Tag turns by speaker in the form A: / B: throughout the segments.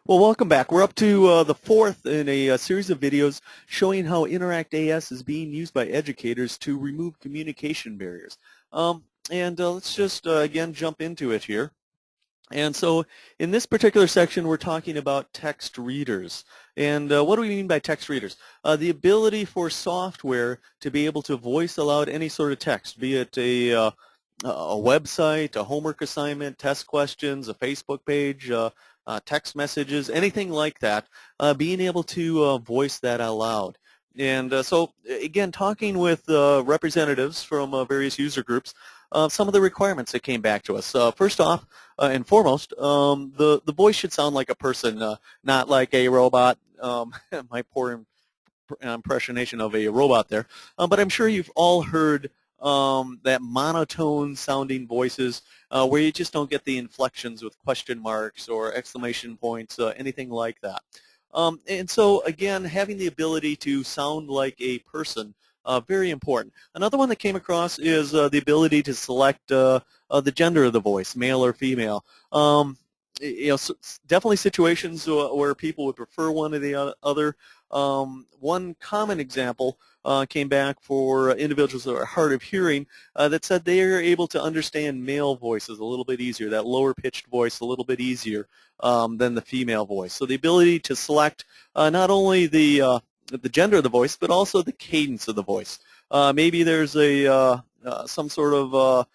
A: Well, welcome back. We're up to the fourth in a series of videos showing how Interact AS is being used by educators to remove communication barriers. And let's just, again, jump into it here. And so in this particular section, we're talking about text readers. And what do we mean by text readers? The ability for software to be able to voice aloud any sort of text, be it a website, a homework assignment, test questions, a Facebook page, text messages, anything like that, being able to voice that out loud. And so, again, talking with representatives from various user groups, some of the requirements that came back to us. First off and foremost, the voice should sound like a person, not like a robot. My poor impersonation of a robot there. But I'm sure you've all heard that monotone sounding voices where you just don't get the inflections with question marks or exclamation points, anything like that. And so again, having the ability to sound like a person, very important. Another one that came across is the ability to select the gender of the voice, male or female. Definitely situations where people would prefer one or the other. One common example came back for individuals that are hard of hearing that said they are able to understand male voices a little bit easier, that lower pitched voice a little bit easier than the female voice. So the ability to select not only the gender of the voice, but also the cadence of the voice. Maybe there's some sort of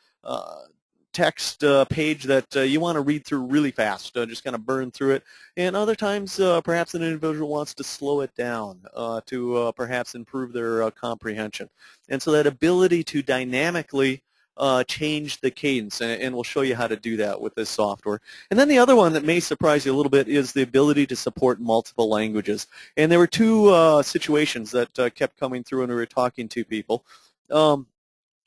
A: text page that you want to read through really fast, just kind of burn through it. And other times, perhaps an individual wants to slow it down to perhaps improve their comprehension. And so that ability to dynamically change the cadence, and we'll show you how to do that with this software. And then the other one that may surprise you a little bit is the ability to support multiple languages. And there were two situations that kept coming through when we were talking to people.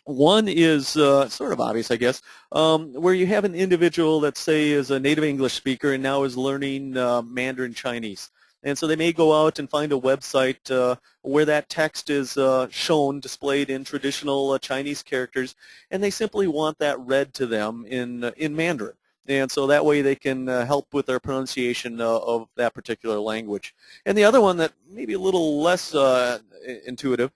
A: One is sort of obvious, I guess, where you have an individual that, say, is a native English speaker and now is learning Mandarin Chinese. And so they may go out and find a website where that text is shown, displayed in traditional Chinese characters, and they simply want that read to them in Mandarin. And so that way they can help with their pronunciation of that particular language. And the other one that may be a little less intuitive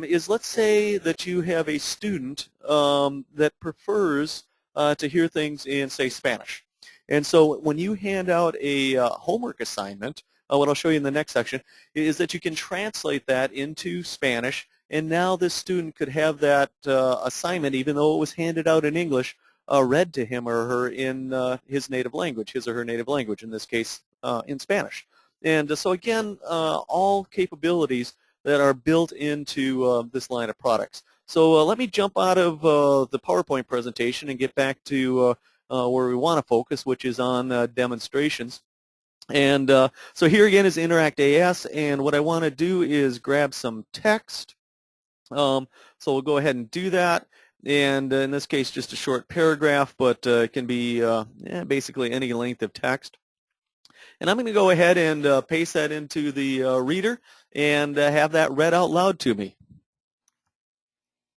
A: is, let's say that you have a student that prefers to hear things in, say, Spanish. And so when you hand out a homework assignment, what I'll show you in the next section is that you can translate that into Spanish, and now this student could have that assignment, even though it was handed out in English, read to him or her in his native language, his or her native language, in this case in Spanish. And so again, all capabilities that are built into this line of products. So let me jump out of the PowerPoint presentation and get back to where we want to focus, which is on demonstrations. And so here again is Interact AS, and what I want to do is grab some text. So we'll go ahead and do that. And in this case, just a short paragraph, but it can be basically any length of text. And I'm going to go ahead and paste that into the reader and have that read out loud to me.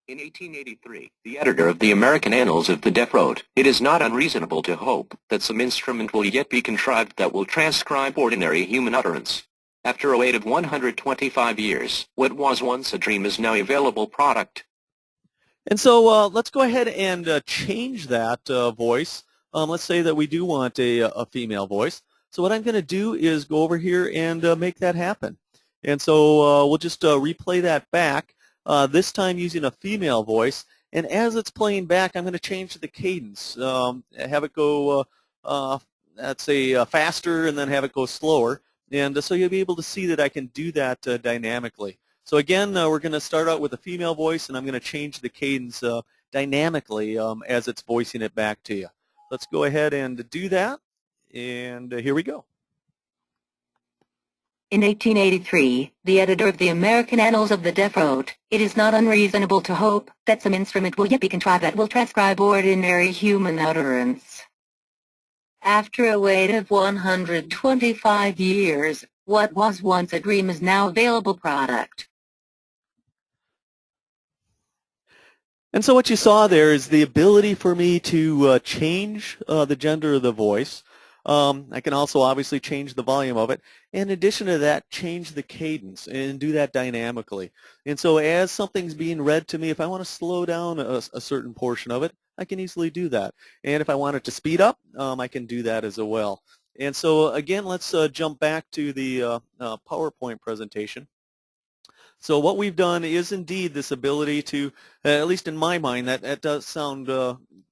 B: In 1883, the editor of the American Annals of the Deaf wrote, "It is not unreasonable to hope that some instrument will yet be contrived that will transcribe ordinary human utterance. After a wait of 125 years, what was once a dream is now a available product."
A: And so let's go ahead and change that voice. Let's say that we do want a female voice. So what I'm going to do is go over here and make that happen. And so we'll just replay that back, this time using a female voice. And as it's playing back, I'm going to change the cadence, have it go, let's say, faster, and then have it go slower. And so you'll be able to see that I can do that dynamically. So again, we're going to start out with a female voice, and I'm going to change the cadence dynamically as it's voicing it back to you. Let's go ahead and do that, and here we go.
C: In 1883, the editor of the American Annals of the Deaf wrote, "It is not unreasonable to hope that some instrument will yet be contrived that will transcribe ordinary human utterance. After a wait of 125 years, what was once a dream is now available product."
A: And so what you saw there is the ability for me to change the gender of the voice. I can also obviously change the volume of it. In addition to that, change the cadence and do that dynamically. And so as something's being read to me, if I want to slow down a certain portion of it, I can easily do that. And if I want it to speed up, I can do that as well. And so again, let's jump back to the PowerPoint presentation. So what we've done is indeed this ability to, at least in my mind, that does sound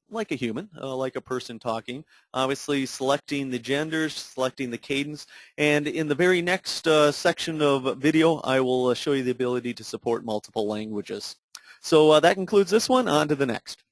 A: like a human, like a person talking. Obviously selecting the genders, selecting the cadence, and in the very next section of video, I will show you the ability to support multiple languages. So that concludes this one. On to the next.